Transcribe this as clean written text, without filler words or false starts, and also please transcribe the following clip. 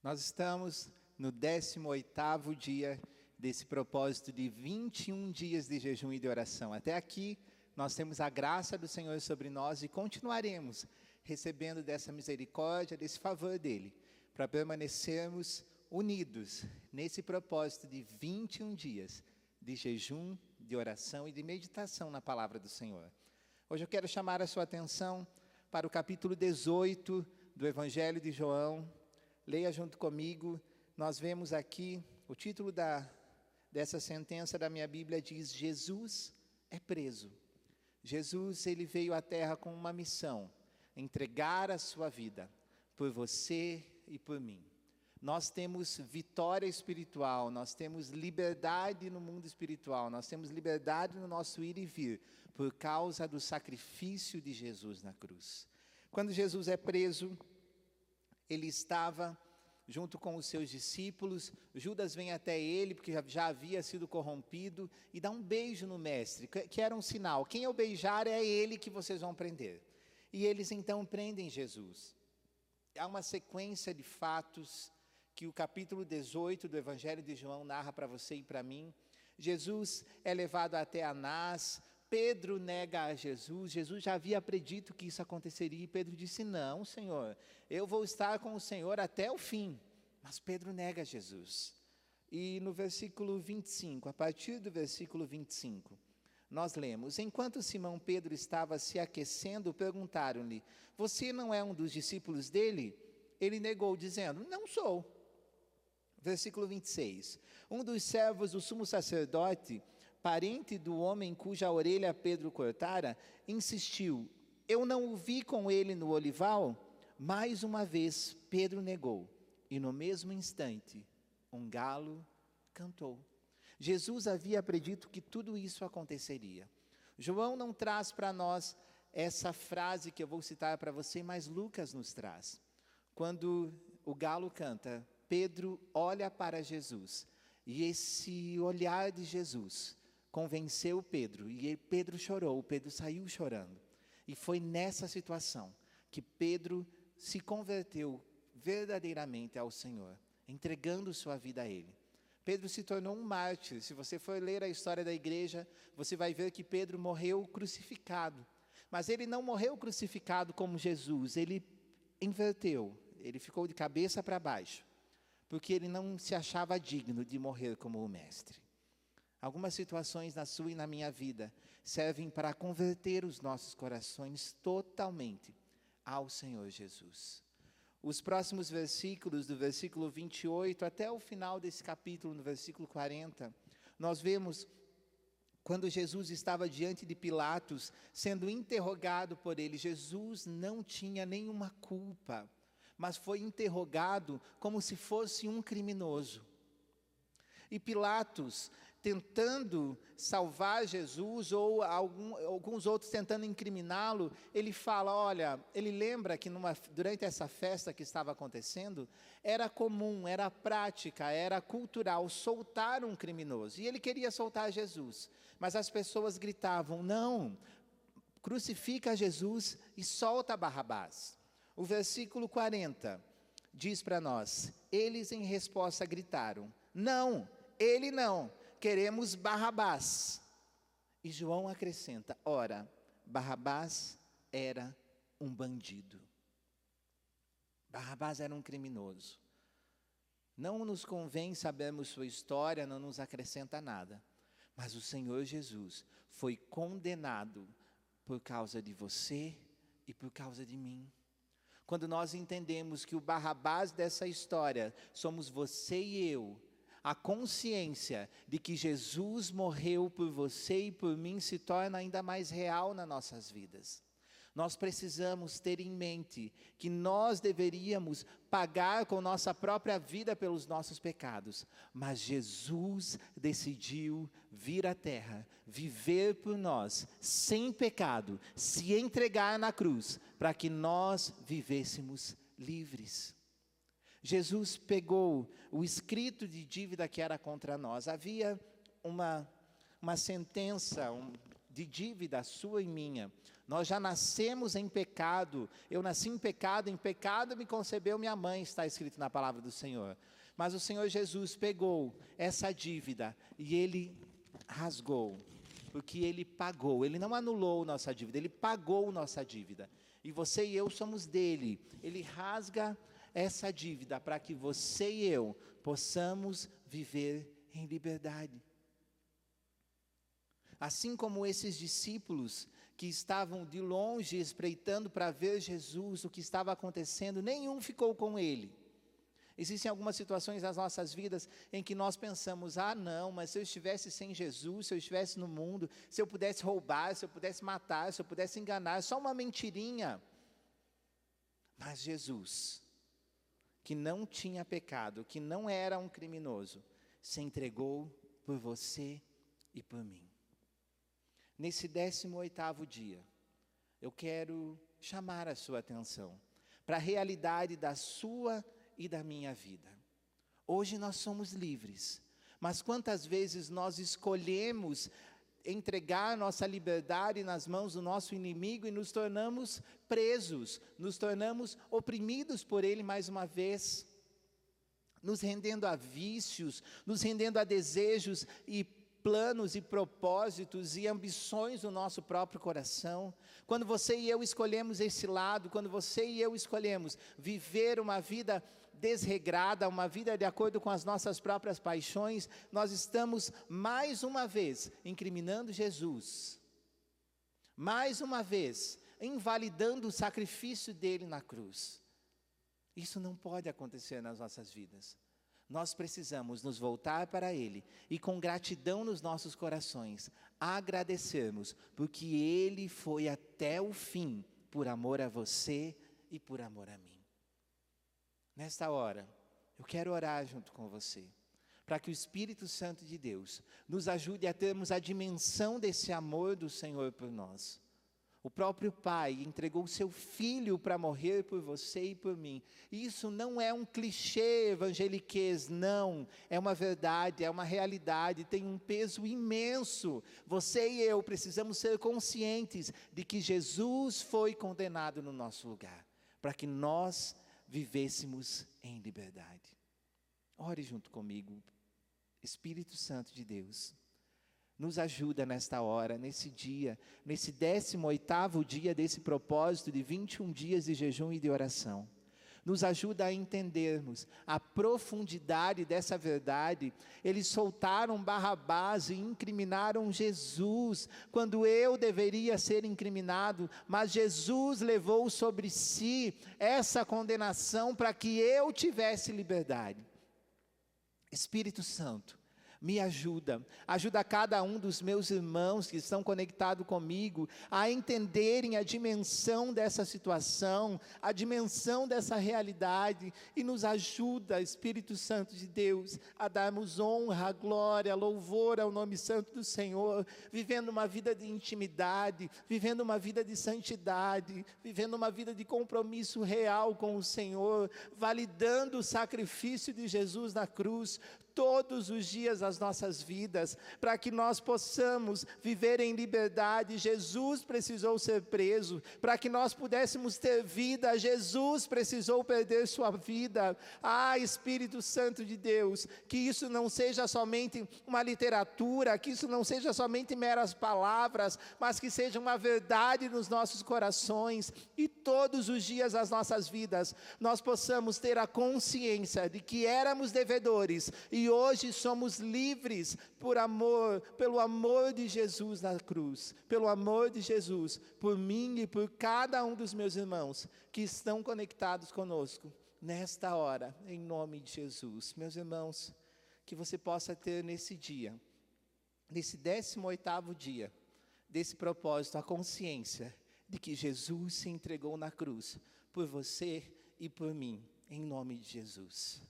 Nós estamos no 18º dia desse propósito de 21 dias de jejum e de oração. Até aqui, nós temos a graça do Senhor sobre nós e continuaremos recebendo dessa misericórdia, desse favor dEle, para permanecermos unidos nesse propósito de 21 dias de jejum, de oração e de meditação na palavra do Senhor. Hoje eu quero chamar a sua atenção para o capítulo 18 do Evangelho de João. Leia junto comigo. Nós vemos aqui, o título dessa sentença da minha Bíblia diz: Jesus é preso. Jesus, ele veio à terra com uma missão: entregar a sua vida por você e por mim. Nós temos vitória espiritual, nós temos liberdade no mundo espiritual, nós temos liberdade no nosso ir e vir, por causa do sacrifício de Jesus na cruz. Quando Jesus é preso, ele estava junto com os seus discípulos. Judas vem até ele, porque já havia sido corrompido, e dá um beijo no mestre, que era um sinal: quem eu beijar é ele que vocês vão prender. E eles então prendem Jesus. Há uma sequência de fatos que o capítulo 18 do Evangelho de João narra para você e para mim. Jesus é levado até Anás. Pedro nega a Jesus. Jesus já havia predito que isso aconteceria, e Pedro disse: não, Senhor, eu vou estar com o Senhor até o fim. Mas Pedro nega Jesus. E no versículo 25, a partir do versículo 25, nós lemos: enquanto Simão Pedro estava se aquecendo, perguntaram-lhe: você não é um dos discípulos dele? Ele negou, dizendo: não sou. Versículo 26, um dos servos do sumo sacerdote, parente do homem cuja orelha Pedro cortara, insistiu: eu não o vi com ele no olival? Mais uma vez Pedro negou, e no mesmo instante um galo cantou. Jesus havia predito que tudo isso aconteceria. João não traz para nós essa frase que eu vou citar para você, mas Lucas nos traz. Quando o galo canta, Pedro olha para Jesus, e esse olhar de Jesus convenceu Pedro, e Pedro chorou, Pedro saiu chorando. E foi nessa situação que Pedro se converteu verdadeiramente ao Senhor, entregando sua vida a Ele. Pedro se tornou um mártir. Se você for ler a história da igreja, você vai ver que Pedro morreu crucificado. Mas ele não morreu crucificado como Jesus, ele inverteu, ele ficou de cabeça para baixo, porque ele não se achava digno de morrer como o Mestre. Algumas situações na sua e na minha vida servem para converter os nossos corações totalmente ao Senhor Jesus. Os próximos versículos, do versículo 28 até o final desse capítulo, no versículo 40, nós vemos quando Jesus estava diante de Pilatos, sendo interrogado por ele. Jesus não tinha nenhuma culpa, mas foi interrogado como se fosse um criminoso. E Pilatos, tentando salvar Jesus, ou alguns outros tentando incriminá-lo, ele fala, olha, ele lembra que durante essa festa que estava acontecendo, era comum, era prática, era cultural soltar um criminoso. E ele queria soltar Jesus, mas as pessoas gritavam: não, crucifica Jesus e solta Barrabás. O versículo 40 diz para nós: eles em resposta gritaram: não, ele não, queremos Barrabás. E João acrescenta: ora, Barrabás era um bandido. Barrabás era um criminoso. Não nos convém sabermos sua história, não nos acrescenta nada. Mas o Senhor Jesus foi condenado por causa de você e por causa de mim. Quando nós entendemos que o Barrabás dessa história somos você e eu, a consciência de que Jesus morreu por você e por mim se torna ainda mais real nas nossas vidas. Nós precisamos ter em mente que nós deveríamos pagar com nossa própria vida pelos nossos pecados, mas Jesus decidiu vir à terra, viver por nós, sem pecado, se entregar na cruz, para que nós vivêssemos livres. Jesus pegou o escrito de dívida que era contra nós. Havia uma sentença de dívida sua e minha. Nós já nascemos em pecado. Eu nasci em pecado me concebeu minha mãe, está escrito na palavra do Senhor. Mas o Senhor Jesus pegou essa dívida e Ele rasgou, porque Ele pagou. Ele não anulou nossa dívida, Ele pagou nossa dívida. E você e eu somos dele. Ele rasga essa dívida para que você e eu possamos viver em liberdade. Assim como esses discípulos que estavam de longe espreitando para ver Jesus, o que estava acontecendo, nenhum ficou com ele. Existem algumas situações nas nossas vidas em que nós pensamos, não, mas se eu estivesse sem Jesus, se eu estivesse no mundo, se eu pudesse roubar, se eu pudesse matar, se eu pudesse enganar, só uma mentirinha. Mas Jesus, que não tinha pecado, que não era um criminoso, se entregou por você e por mim. Nesse 18º dia, eu quero chamar a sua atenção para a realidade da sua e da minha vida. Hoje nós somos livres, mas quantas vezes nós escolhemos entregar nossa liberdade nas mãos do nosso inimigo e nos tornamos presos, nos tornamos oprimidos por ele mais uma vez, nos rendendo a vícios, nos rendendo a desejos e planos e propósitos e ambições do nosso próprio coração. Quando você e eu escolhemos esse lado, quando você e eu escolhemos viver uma vida desregrada, uma vida de acordo com as nossas próprias paixões, nós estamos mais uma vez incriminando Jesus, mais uma vez invalidando o sacrifício dele na cruz. Isso não pode acontecer nas nossas vidas. Nós precisamos nos voltar para ele e com gratidão nos nossos corações, agradecermos, porque ele foi até o fim, por amor a você e por amor a mim. Nesta hora, eu quero orar junto com você, para que o Espírito Santo de Deus nos ajude a termos a dimensão desse amor do Senhor por nós. O próprio Pai entregou o seu Filho para morrer por você e por mim. Isso não é um clichê evangeliquez, não. É uma verdade, é uma realidade, tem um peso imenso. Você e eu precisamos ser conscientes de que Jesus foi condenado no nosso lugar, para que nós vivêssemos em liberdade. Ore junto comigo. Espírito Santo de Deus, nos ajuda nesta hora, nesse dia, nesse 18º dia desse propósito de 21 dias de jejum e de oração. Nos ajuda a entendermos a profundidade dessa verdade. Eles soltaram Barrabás e incriminaram Jesus, quando eu deveria ser incriminado, mas Jesus levou sobre si essa condenação para que eu tivesse liberdade. Espírito Santo, me ajuda cada um dos meus irmãos que estão conectados comigo a entenderem a dimensão dessa situação, a dimensão dessa realidade, e nos ajuda, Espírito Santo de Deus, a darmos honra, glória, louvor ao nome santo do Senhor, vivendo uma vida de intimidade, vivendo uma vida de santidade, vivendo uma vida de compromisso real com o Senhor, validando o sacrifício de Jesus na cruz, todos os dias das nossas vidas, para que nós possamos viver em liberdade. Jesus precisou ser preso, para que nós pudéssemos ter vida, Jesus precisou perder sua vida. Espírito Santo de Deus, que isso não seja somente uma literatura, que isso não seja somente meras palavras, mas que seja uma verdade nos nossos corações, e todos os dias das nossas vidas, nós possamos ter a consciência de que éramos devedores, e hoje somos livres pelo amor de Jesus na cruz, pelo amor de Jesus, por mim e por cada um dos meus irmãos que estão conectados conosco, nesta hora, em nome de Jesus. Meus irmãos, que você possa ter nesse dia, nesse 18º dia, desse propósito, a consciência de que Jesus se entregou na cruz, por você e por mim, em nome de Jesus.